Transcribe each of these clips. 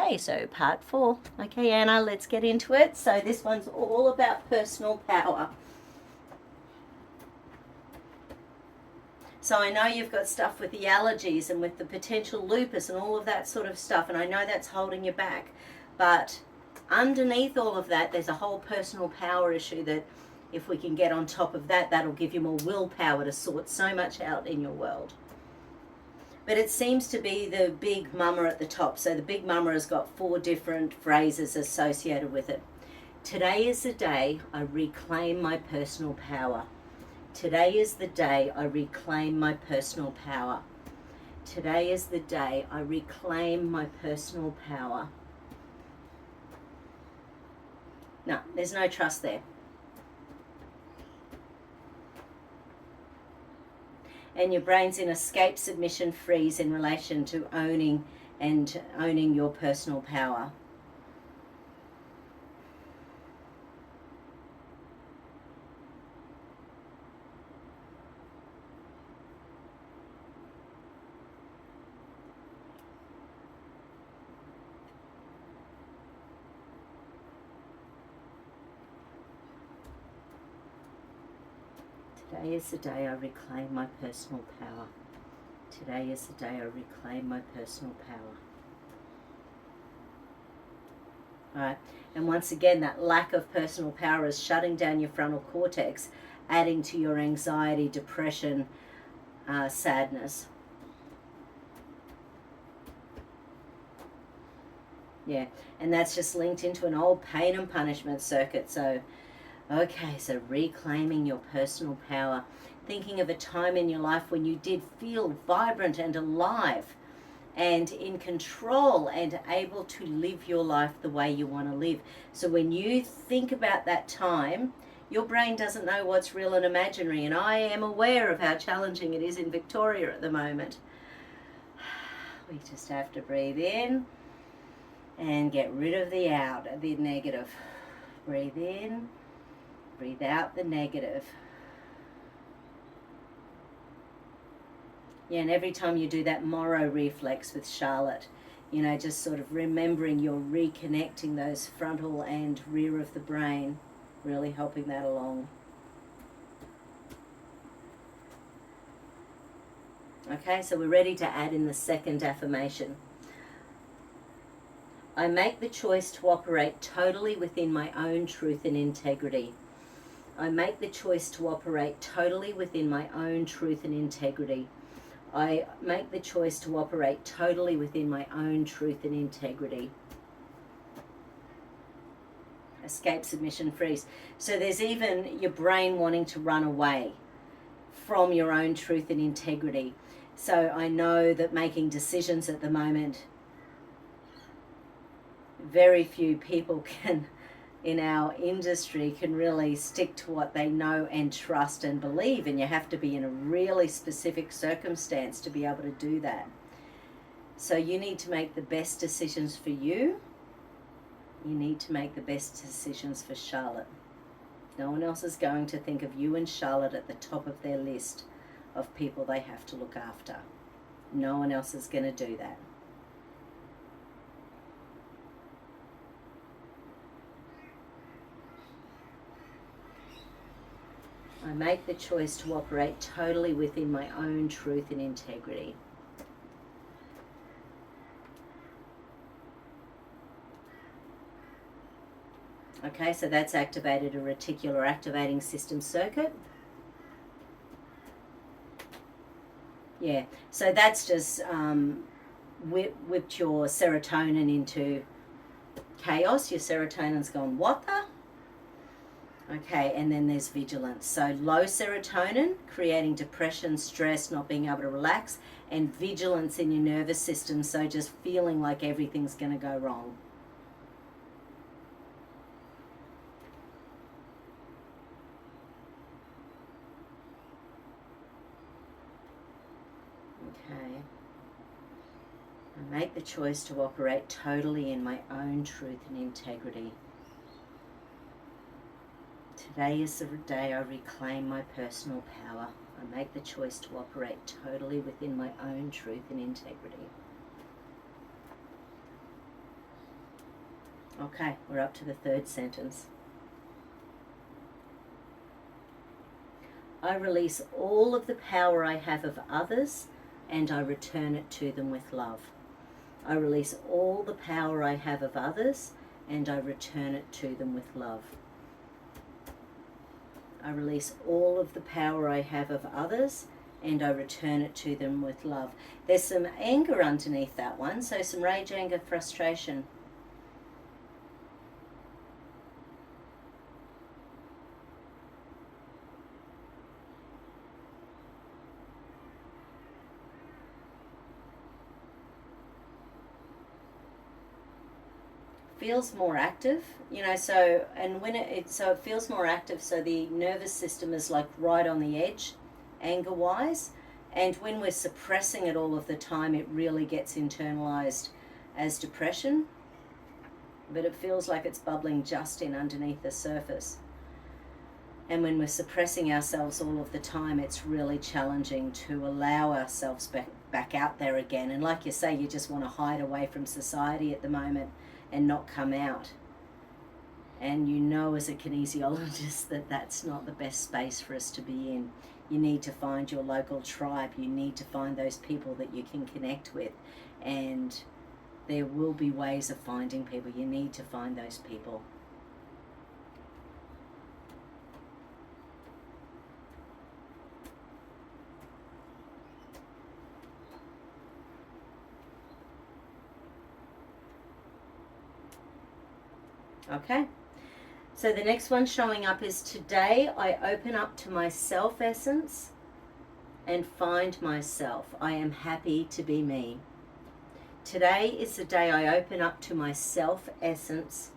Okay, so part 4. Okay, Anna, let's get into it. So this one's all about personal power. So I know you've got stuff with the allergies and with the potential lupus and all of that sort of stuff, and I know that's holding you back. But underneath all of that, there's a whole personal power issue that if we can get on top of that, that'll give you more willpower to sort so much out in your world. But it seems to be the big mama at the top. So the big mama has got 4 different phrases associated with it. Today is the day I reclaim my personal power. Today is the day I reclaim my personal power. Today is the day I reclaim my personal power. No, there's no trust there. And your brain's in escape, submission, freeze in relation to owning your personal power. Today is the day I reclaim my personal power. Today is the day I reclaim my personal power. Alright, and once again, that lack of personal power is shutting down your frontal cortex, adding to your anxiety, depression, sadness. Yeah, and that's just linked into an old pain and punishment circuit. So okay, so reclaiming your personal power. Thinking of a time in your life when you did feel vibrant and alive and in control and able to live your life the way you want to live. So when you think about that time, your brain doesn't know what's real and imaginary. And I am aware of how challenging it is in Victoria at the moment. We just have to breathe in and get rid of the negative. Breathe in. Breathe out the negative. Yeah, and every time you do that Moro reflex with Charlotte, you know, just sort of remembering you're reconnecting those frontal and rear of the brain, really helping that along. Okay, so we're ready to add in the second affirmation. I make the choice to operate totally within my own truth and integrity. I make the choice to operate totally within my own truth and integrity. I make the choice to operate totally within my own truth and integrity. Escape, submission, freeze. So there's even your brain wanting to run away from your own truth and integrity. So I know that making decisions at the moment, very few people can, in our industry, can really stick to what they know and trust and believe, and you have to be in a really specific circumstance to be able to do that. So you need to make the best decisions for you. You need to make the best decisions for Charlotte. No one else is going to think of you and Charlotte at the top of their list of people they have to look after. No one else is going to do that. I make the choice to operate totally within my own truth and integrity. Okay, so that's activated a reticular activating system circuit. Yeah, so that's just whipped your serotonin into chaos. Your serotonin's gone, what the? Okay, and then there's vigilance. So low serotonin, creating depression, stress, not being able to relax, and vigilance in your nervous system, so just feeling like everything's going to go wrong. Okay. I make the choice to operate totally in my own truth and integrity. Today is the day I reclaim my personal power. I make the choice to operate totally within my own truth and integrity. Okay, we're up to the third sentence. I release all of the power I have of others and I return it to them with love. I release all the power I have of others and I return it to them with love. I release all of the power I have of others and I return it to them with love. There's some anger underneath that one, so some rage, anger, frustration. Feels more active, so, and when it feels more active, so the nervous system is like right on the edge, anger wise, and when we're suppressing it all of the time, it really gets internalized as depression, but it feels like it's bubbling just in underneath the surface. And when we're suppressing ourselves all of the time, it's really challenging to allow ourselves back out there again. And like you say, you just want to hide away from society at the moment and not come out. And as a kinesiologist that that's not the best space for us to be in. You need to find your local tribe. You need to find those people that you can connect with. And there will be ways of finding people. You need to find those people. Okay, so the next one showing up is today I open up to my self essence and find myself. I am happy to be me. Today is the day I open up to my self essence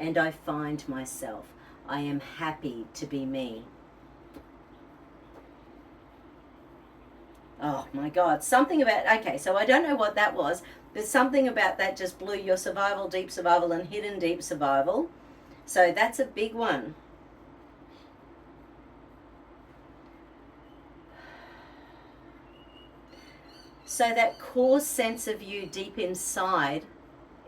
and I find myself. I am happy to be me. Oh my God, something about, okay, so I don't know what that was, but something about that just blew your survival, deep survival, and hidden deep survival. So that's a big one. So that core sense of you deep inside,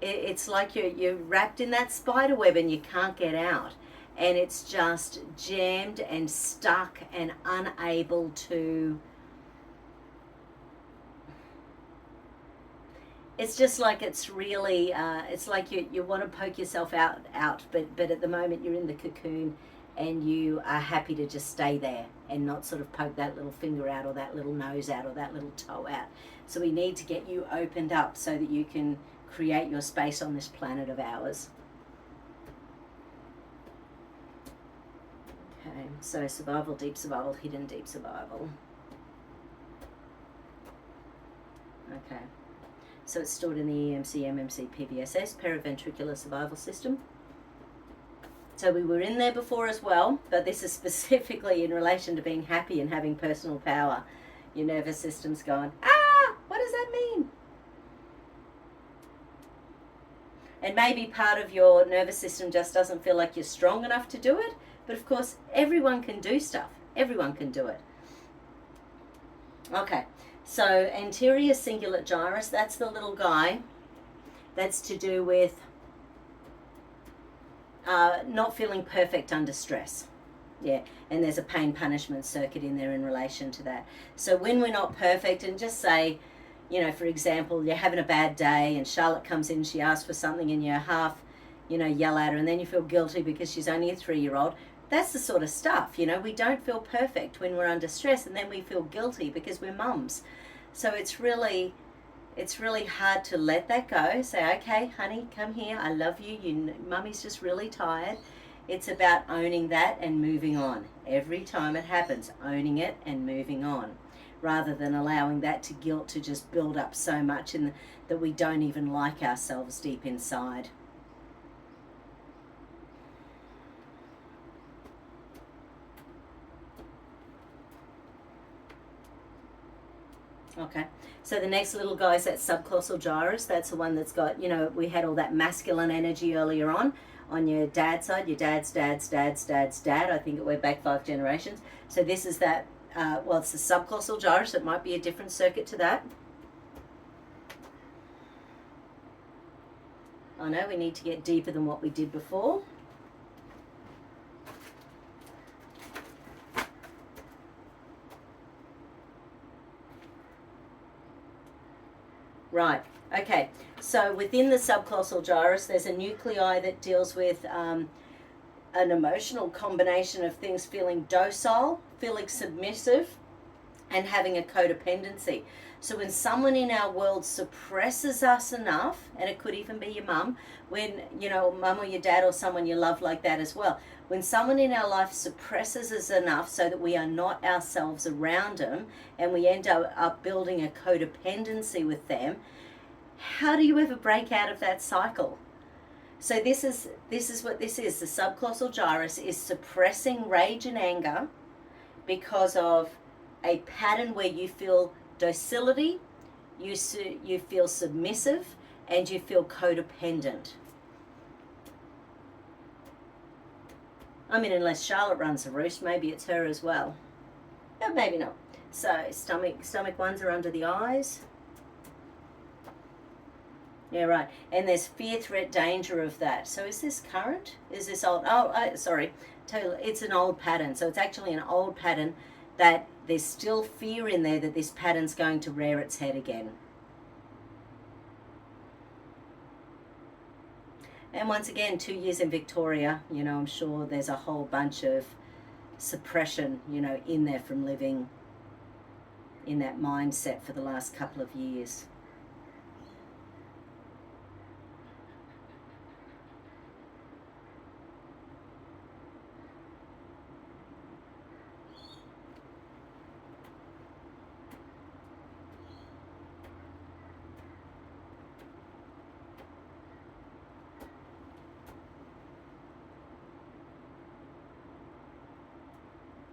it's like you're wrapped in that spider web and you can't get out. And it's just jammed and stuck and unable to... It's just like it's really, it's like you want to poke yourself out, but at the moment you're in the cocoon and you are happy to just stay there and not sort of poke that little finger out or that little nose out or that little toe out. So we need to get you opened up so that you can create your space on this planet of ours. Okay, so survival, deep survival, hidden deep survival. Okay. So it's stored in the EMC, MMC, PVSS, paraventricular survival system. So we were in there before as well, but this is specifically in relation to being happy and having personal power. Your nervous system's going, what does that mean? And maybe part of your nervous system just doesn't feel like you're strong enough to do it, but of course everyone can do stuff. Everyone can do it. Okay. So anterior cingulate gyrus, that's the little guy. That's to do with not feeling perfect under stress. Yeah, and there's a pain punishment circuit in there in relation to that. So when we're not perfect, and just say, for example, you're having a bad day and Charlotte comes in, she asks for something and you half, yell at her and then you feel guilty because she's only a 3-year-old. That's the sort of stuff, we don't feel perfect when we're under stress and then we feel guilty because we're mums. So it's really hard to let that go. Say, okay, honey, come here. I love you. Mummy's just really tired. It's about owning that and moving on. Every time it happens, owning it and moving on, rather than allowing that guilt to just build up so much that we don't even like ourselves deep inside. Okay, so the next little guy is that subclausal gyrus. That's the one that's got, we had all that masculine energy earlier on your dad's side, your dad's dad's dad's dad's dad. I think it went back 5 generations. So this is that, it's the subclausal gyrus. It might be a different circuit to that. I know we need to get deeper than what we did before. Right, okay, so within the subclausal gyrus, there's a nuclei that deals with an emotional combination of things feeling docile, feeling submissive, and having a codependency. So when someone in our world suppresses us enough, and it could even be your mum, when, you know, mum or your dad or someone you love like that as well, when someone in our life suppresses us enough so that we are not ourselves around them, and we end up building a codependency with them, how do you ever break out of that cycle? So this is what this is. The subclausal gyrus is suppressing rage and anger because of a pattern where you feel docility, you feel submissive, and you feel codependent. I mean, unless Charlotte runs the roost, maybe it's her as well. But maybe not. So stomach ones are under the eyes. Yeah, right. And there's fear, threat, danger of that. So is this current? Is this old? Oh, sorry. It's an old pattern. So it's actually an old pattern that there's still fear in there that this pattern's going to rear its head again. And once again, 2 years in Victoria, you know, I'm sure there's a whole bunch of suppression, you know, in there from living in that mindset for the last couple of years.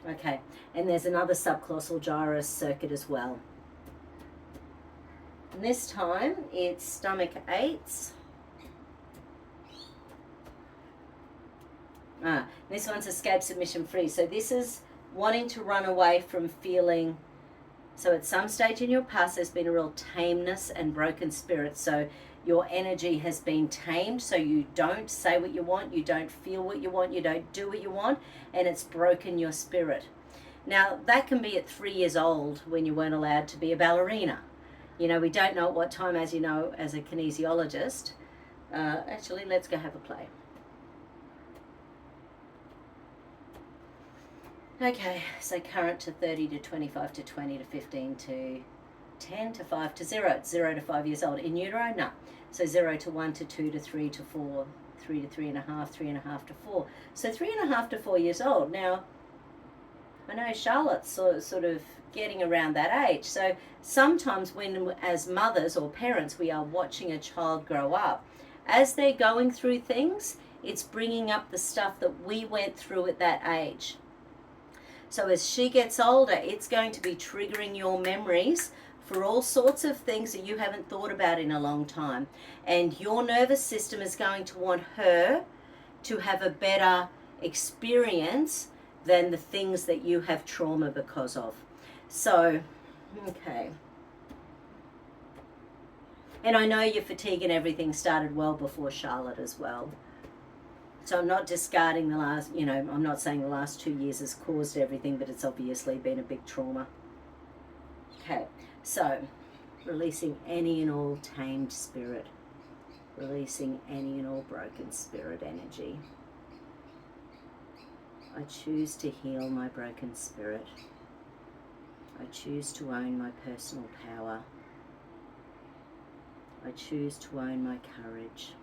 Okay, and there's another subclausal gyrus circuit as well. And this time it's stomach 8s. This one's escape, submission, free. So this is wanting to run away from feeling. So at some stage in your past there's been a real tameness and broken spirit. So your energy has been tamed, so you don't say what you want, you don't feel what you want, you don't do what you want, and it's broken your spirit. Now, that can be at 3 years old when you weren't allowed to be a ballerina. You know, we don't know at what time, as you know, as a kinesiologist. Actually, let's go have a play. Okay, so current to 30 to 25 to 20 to 15 to 10 to 5 to 0. It's 0 to 5 years old. In utero, no. So 0 to 1 to 2 to 3 to 4, 3 to 3.5, 3.5 to 4. So 3.5 to 4 years old. Now, I know Charlotte's sort of getting around that age. So sometimes when, as mothers or parents, we are watching a child grow up, as they're going through things, it's bringing up the stuff that we went through at that age. So as she gets older, it's going to be triggering your memories for all sorts of things that you haven't thought about in a long time. And your nervous system is going to want her to have a better experience than the things that you have trauma because of. So, okay. And I know your fatigue and everything started well before Charlotte as well. So I'm not discarding the last, you know, I'm not saying the last 2 years has caused everything, but it's obviously been a big trauma. Okay, so releasing any and all tamed spirit. Releasing any and all broken spirit energy. I choose to heal my broken spirit. I choose to own my personal power. I choose to own my courage.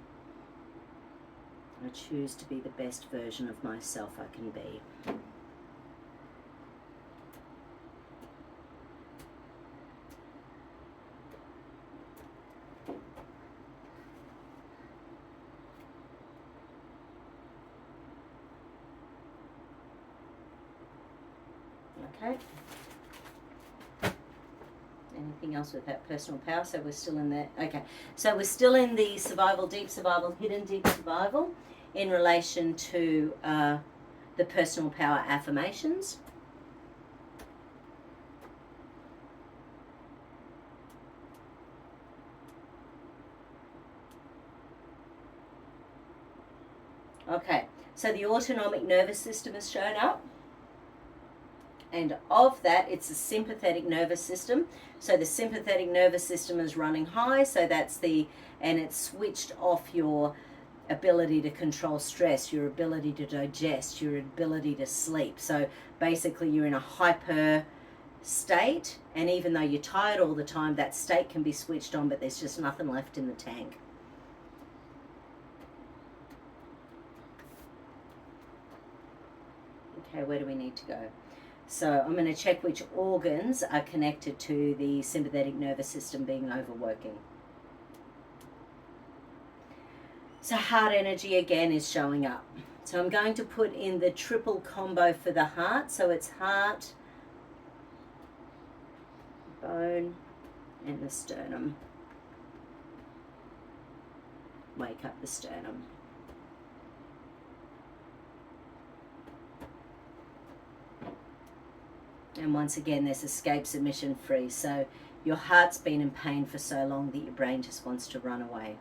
I choose to be the best version of myself I can be. Okay. Anything else with that personal power? So we're still in there. Okay. So we're still in the survival, deep survival, hidden deep survival in relation to the personal power affirmations. Okay, so the autonomic nervous system has shown up. And of that, it's the sympathetic nervous system. So the sympathetic nervous system is running high, so and it's switched off your ability to control stress, your ability to digest, your ability to sleep. So basically you're in a hyper state, and even though you're tired all the time, that state can be switched on, but there's just nothing left in the tank. Okay, where do we need to go? So I'm going to check which organs are connected to the sympathetic nervous system being overworking. So heart energy again is showing up. So I'm going to put in the triple combo for the heart. So it's heart, bone, and the sternum. Wake up the sternum. And once again, there's escape submission free. So your heart's been in pain for so long that your brain just wants to run away.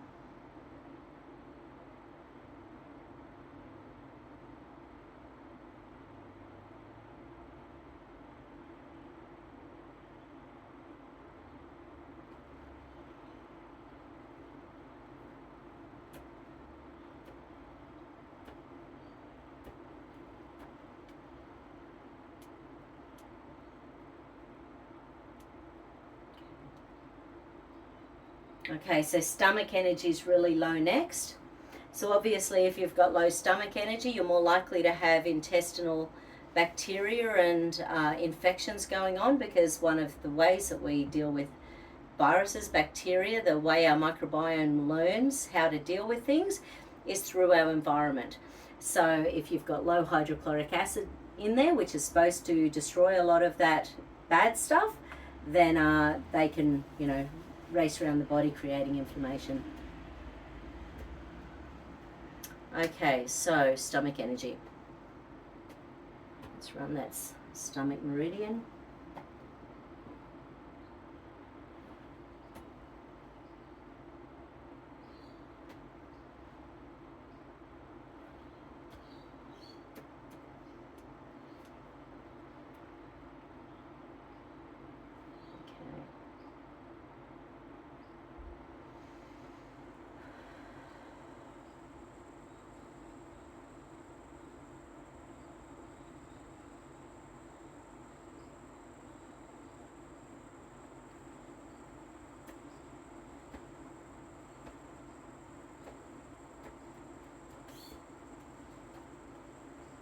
Okay, so stomach energy is really low next. So obviously if you've got low stomach energy, you're more likely to have intestinal bacteria and infections going on, because one of the ways that we deal with viruses, bacteria, the way our microbiome learns how to deal with things is through our environment. So if you've got low hydrochloric acid in there, which is supposed to destroy a lot of that bad stuff, then they can, race around the body creating inflammation. Okay, so stomach energy. Let's run that stomach meridian.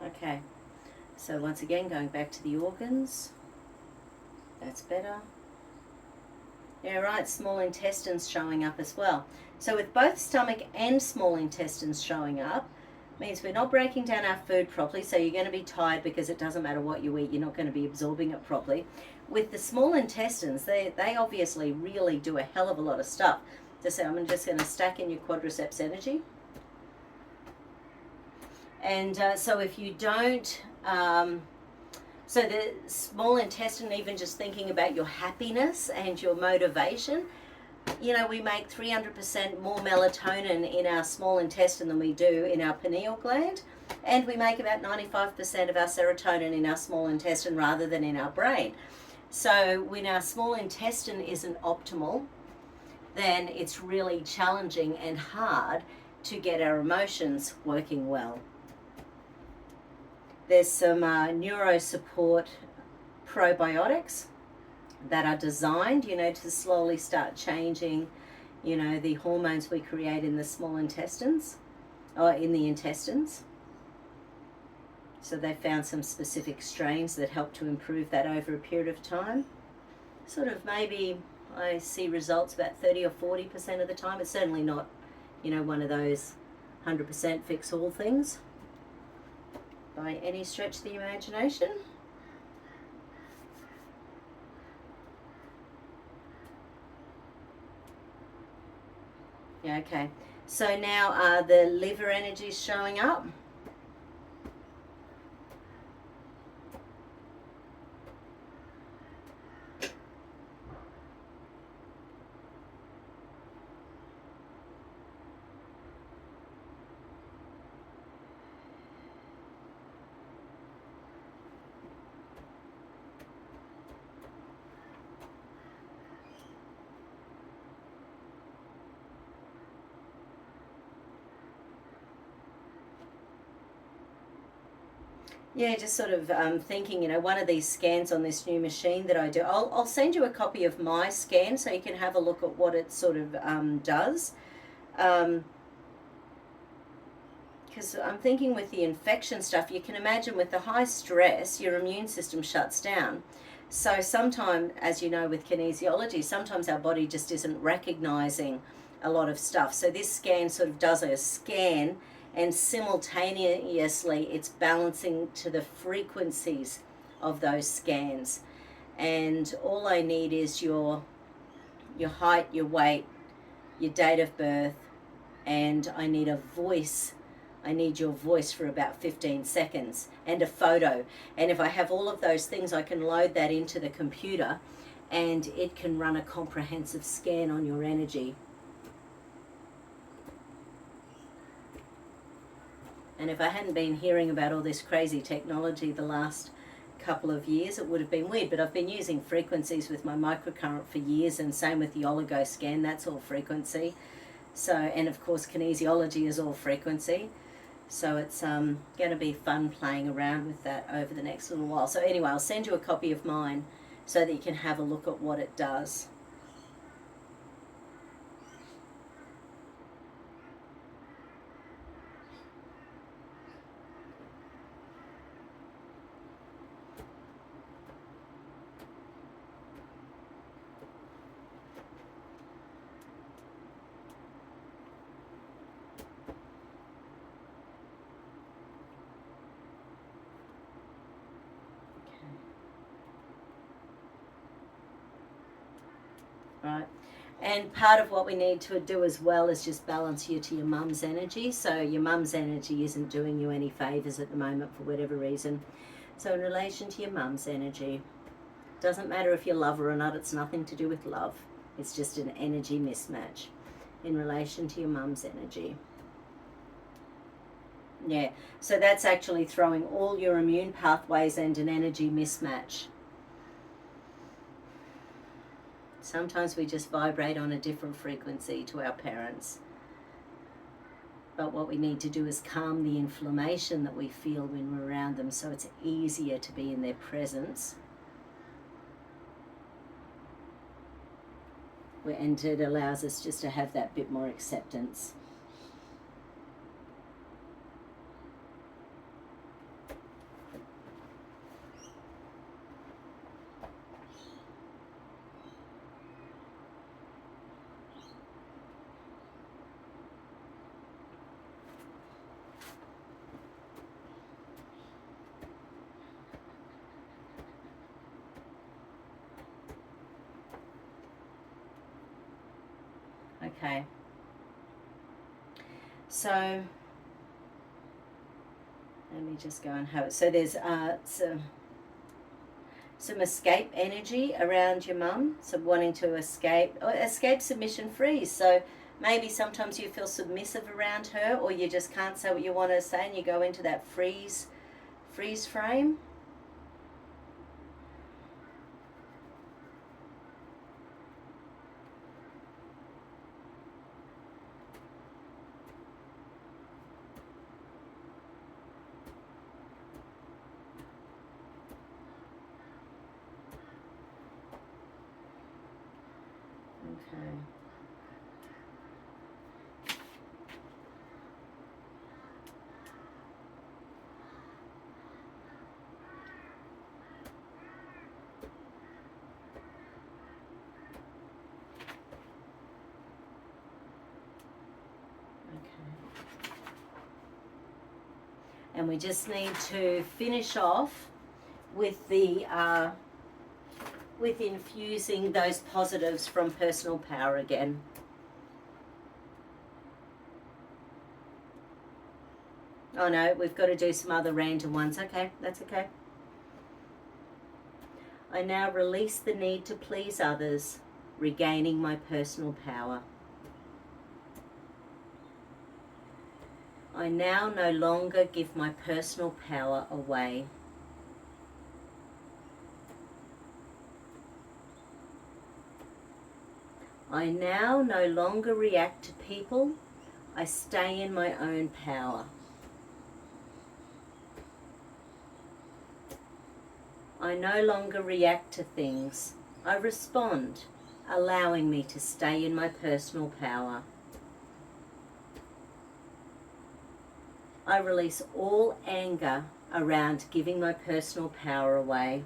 Okay, so once again, going back to the organs. That's better. Yeah, right, small intestines showing up as well. So with both stomach and small intestines showing up, means we're not breaking down our food properly, so you're going to be tired because it doesn't matter what you eat, you're not going to be absorbing it properly. With the small intestines, they obviously really do a hell of a lot of stuff. So I'm just going to stack in your quadriceps energy. And so if you don't, so the small intestine, even just thinking about your happiness and your motivation, we make 300% more melatonin in our small intestine than we do in our pineal gland. And we make about 95% of our serotonin in our small intestine rather than in our brain. So when our small intestine isn't optimal, then it's really challenging and hard to get our emotions working well. There's some neuro support probiotics that are designed, to slowly start changing, the hormones we create in the small intestines, or in the intestines. So they found some specific strains that help to improve that over a period of time. Sort of maybe I see results about 30 or 40% of the time. It's certainly not, one of those 100% fix all things by any stretch of the imagination. Yeah, okay. So now the liver energy is showing up. Yeah, just sort of thinking, one of these scans on this new machine that I do, I'll send you a copy of my scan so you can have a look at what it sort of does. Because I'm thinking with the infection stuff, you can imagine with the high stress, your immune system shuts down. So sometimes, as you know, with kinesiology, sometimes our body just isn't recognizing a lot of stuff. So this scan sort of does a scan, and simultaneously it's balancing to the frequencies of those scans. And all I need is your height, your weight, your date of birth, and I need a voice. I need your voice for about 15 seconds and a photo. And if I have all of those things, I can load that into the computer and it can run a comprehensive scan on your energy. And if I hadn't been hearing about all this crazy technology the last couple of years, it would have been weird. But I've been using frequencies with my microcurrent for years, and same with the oligo scan, that's all frequency. So, and of course kinesiology is all frequency. So it's going to be fun playing around with that over the next little while. So anyway, I'll send you a copy of mine so that you can have a look at what it does. Right. And part of what we need to do as well is just balance you to your mum's energy. So your mum's energy isn't doing you any favours at the moment for whatever reason. So in relation to your mum's energy, doesn't matter if you love her or not, it's nothing to do with love. It's just an energy mismatch in relation to your mum's energy. Yeah, so that's actually throwing all your immune pathways and an energy mismatch. Sometimes we just vibrate on a different frequency to our parents. But what we need to do is calm the inflammation that we feel when we're around them so it's easier to be in their presence. And it allows us just to have that bit more acceptance. Okay. So let me just go and have it. So there's some escape energy around your mum, so wanting to escape submission freeze. So maybe sometimes you feel submissive around her, or you just can't say what you want to say and you go into that freeze frame. Okay. And we just need to finish off with the with infusing those positives from personal power again. Oh no, we've got to do some other random ones. Okay, that's okay. I now release the need to please others, regaining my personal power. I now no longer give my personal power away. I now no longer react to people. I stay in my own power. I no longer react to things. I respond, allowing me to stay in my personal power. I release all anger around giving my personal power away.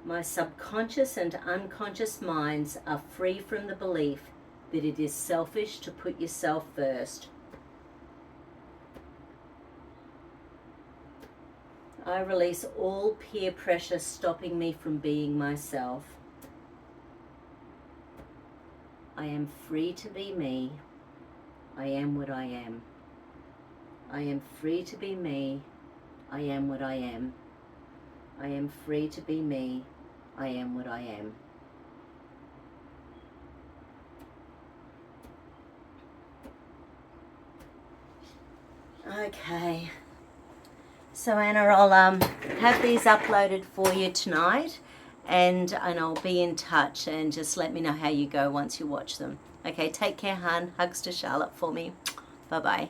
My subconscious and unconscious minds are free from the belief that it is selfish to put yourself first. I release all peer pressure stopping me from being myself. I am free to be me. I am what I am. I am free to be me. I am what I am. I am free to be me. I am what I am. Okay. So Anna, I'll have these uploaded for you tonight, and I'll be in touch, and just let me know how you go once you watch them. Okay, take care, hun. Hugs to Charlotte for me. Bye-bye.